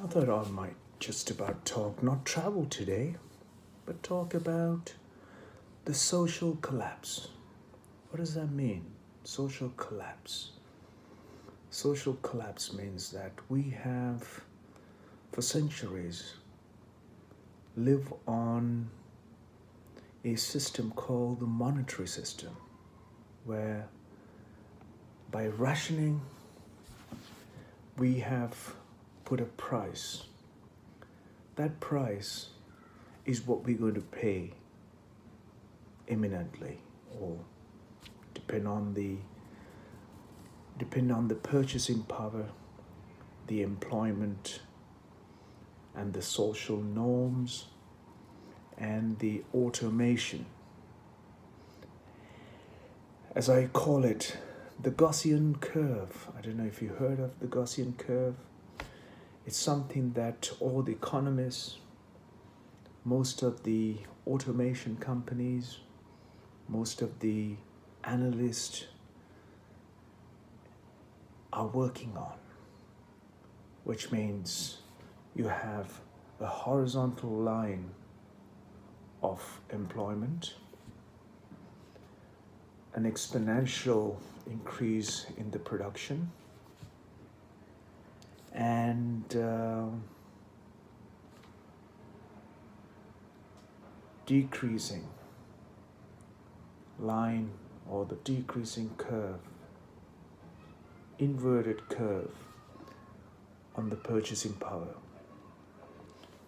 I thought I might just about talk, not travel today, but talk about the social collapse. What does that mean? Social collapse. Social collapse means that we have, for centuries, lived on a system called the monetary system, where by rationing, we have put a price. That price is what we're going to pay imminently, or depend on the purchasing power, the employment, and the social norms, and the automation. As I call it, the Gaussian curve. I don't know if you heard of the Gaussian curve. It's something that all the economists, most of the automation companies, most of the analysts are working on, which means you have a horizontal line of employment, an exponential increase in the production, and decreasing line, or the decreasing curve, inverted curve on the purchasing power.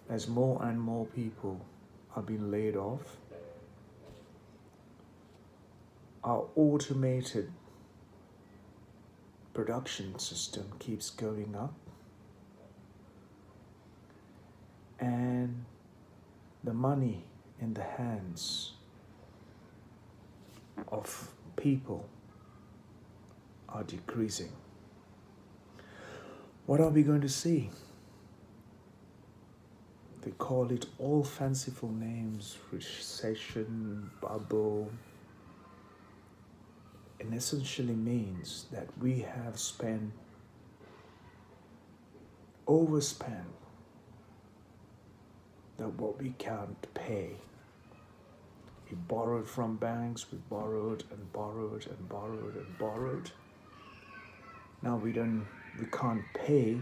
As more and more people are being laid off, our automated production system keeps going up, and the money in the hands of people are decreasing. What are we going to see? They call it all fanciful names: recession, bubble. It essentially means that we have overspent that what we can't pay. We borrowed from banks, we borrowed and borrowed and borrowed and borrowed. Now we can't pay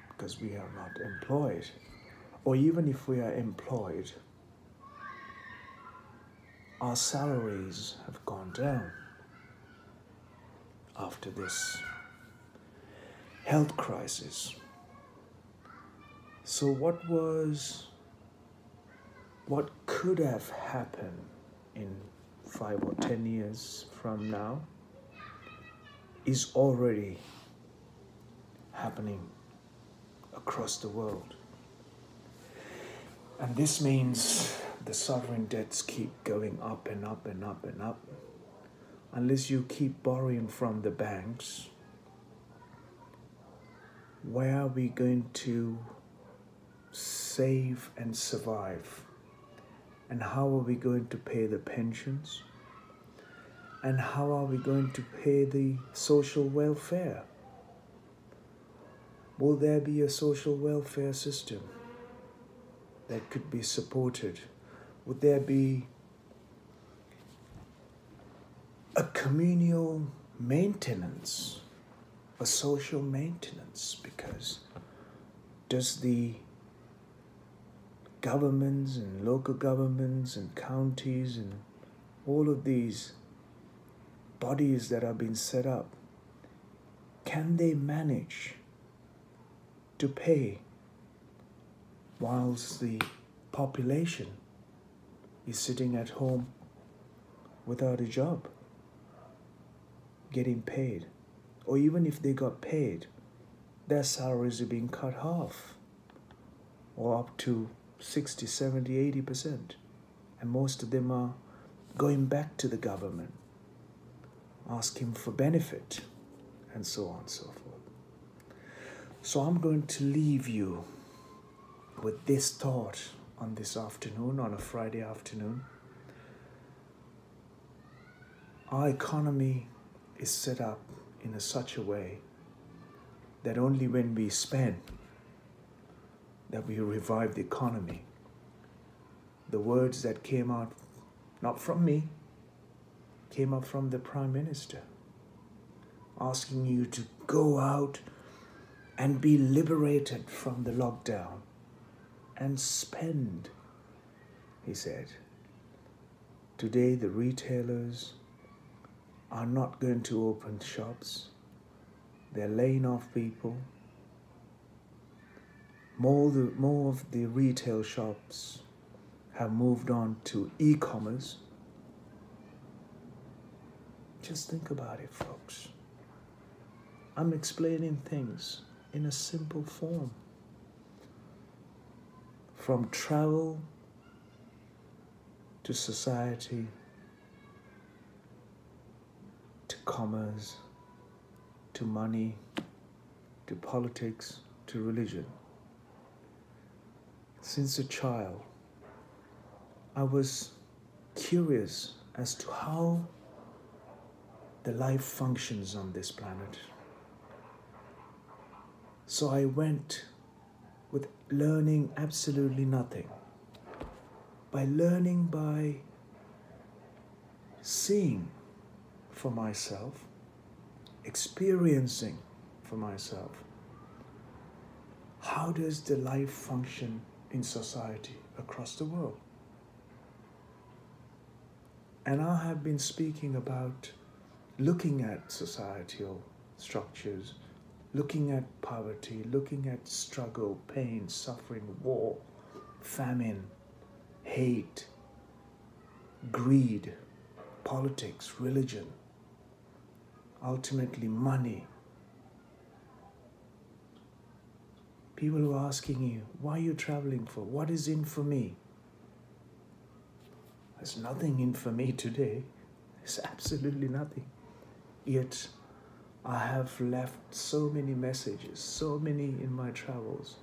because we are not employed. Or even if we are employed, our salaries have gone down after this health crisis. So what could have happened in 5 or 10 years from now is already happening across the world. And this means the sovereign debts keep going up and up and up and up. Unless you keep borrowing from the banks, where are we going to save and survive? And how are we going to pay the pensions? And how are we going to pay the social welfare? Will there be a social welfare system that could be supported? Would there be a communal maintenance, a social maintenance? Because does the governments and local governments and counties and all of these bodies that have been set up, can they manage to pay whilst the population is sitting at home without a job, getting paid? Or even if they got paid, their salaries are being cut half or up to 60, 70, 80%. And most of them are going back to the government, asking for benefit, and so on and so forth. So I'm going to leave you with this thought on this afternoon, on a Friday afternoon. Our economy is set up in such a way that only when we spend that we revive the economy. The words that came out, not from me, came up from the Prime Minister, asking you to go out and be liberated from the lockdown and spend, he said. Today, the retailers are not going to open shops. They're laying off people. More of the retail shops have moved on to e-commerce. Just think about it, folks. I'm explaining things in a simple form. From travel to society to commerce to money to politics to religion. Since a child, I was curious as to how the life functions on this planet. So I went with learning absolutely nothing. By learning by seeing for myself, experiencing for myself. How does the life function in society across the world? And I have been speaking about looking at societal structures, looking at poverty, looking at struggle, pain, suffering, war, famine, hate, greed, politics, religion, ultimately money. People who are asking you, why are you traveling for? What is in for me? There's nothing in for me today. There's absolutely nothing. Yet, I have left so many messages, so many in my travels,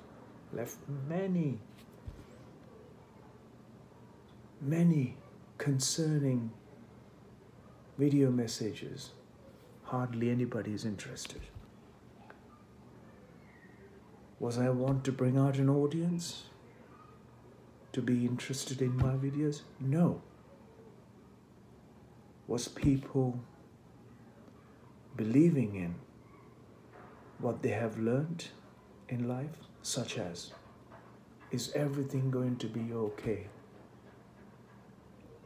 left many concerning video messages. Hardly anybody is interested. Was I want to bring out an audience to be interested in my videos? No. Was people believing in what they have learned in life, such as, is everything going to be okay?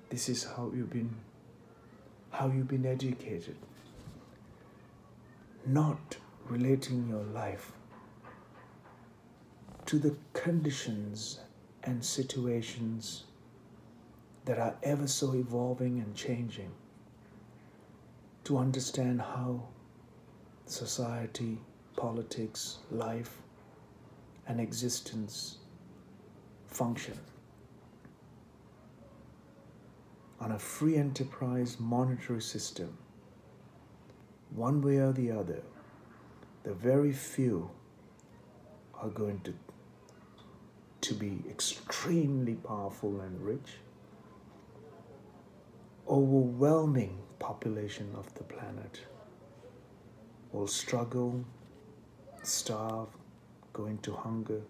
This is how you've been educated. Not relating your life to the conditions and situations that are ever so evolving and changing, to understand how society, politics, life, and existence function. On a free enterprise monetary system, one way or the other, the very few are going to be extremely powerful and rich. Overwhelming population of the planet will struggle, starve, go into hunger,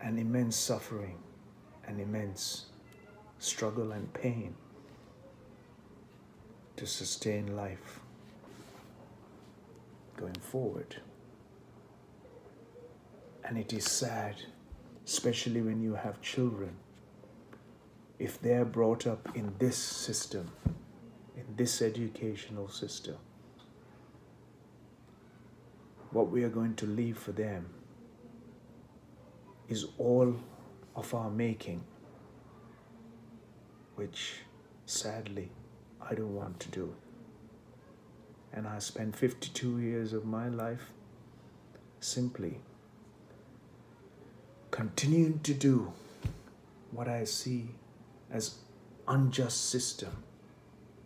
and immense suffering, and immense struggle and pain to sustain life going forward. And it is sad, especially when you have children, if they're brought up in this system, in this educational system, what we are going to leave for them is all of our making, which sadly I don't want to do. And I spent 52 years of my life simply continuing to do what I see as unjust system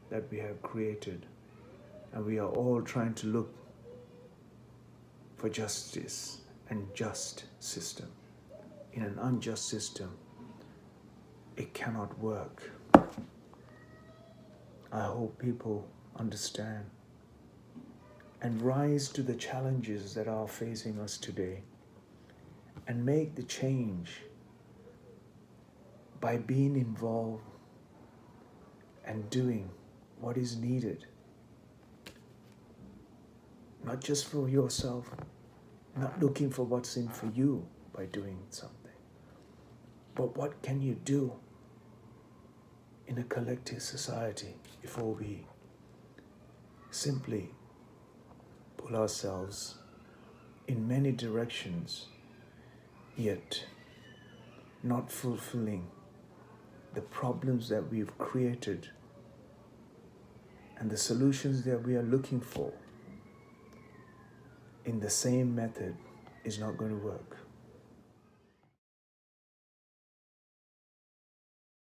that we have created, and we are all trying to look for justice and just system. In an unjust system, it cannot work. I hope people understand and rise to the challenges that are facing us today and make the change by being involved and doing what is needed. Not just for yourself, not looking for what's in for you by doing something, but what can you do in a collective society before we simply pull ourselves in many directions, yet not fulfilling the problems that we've created and the solutions that we are looking for in the same method is not going to work.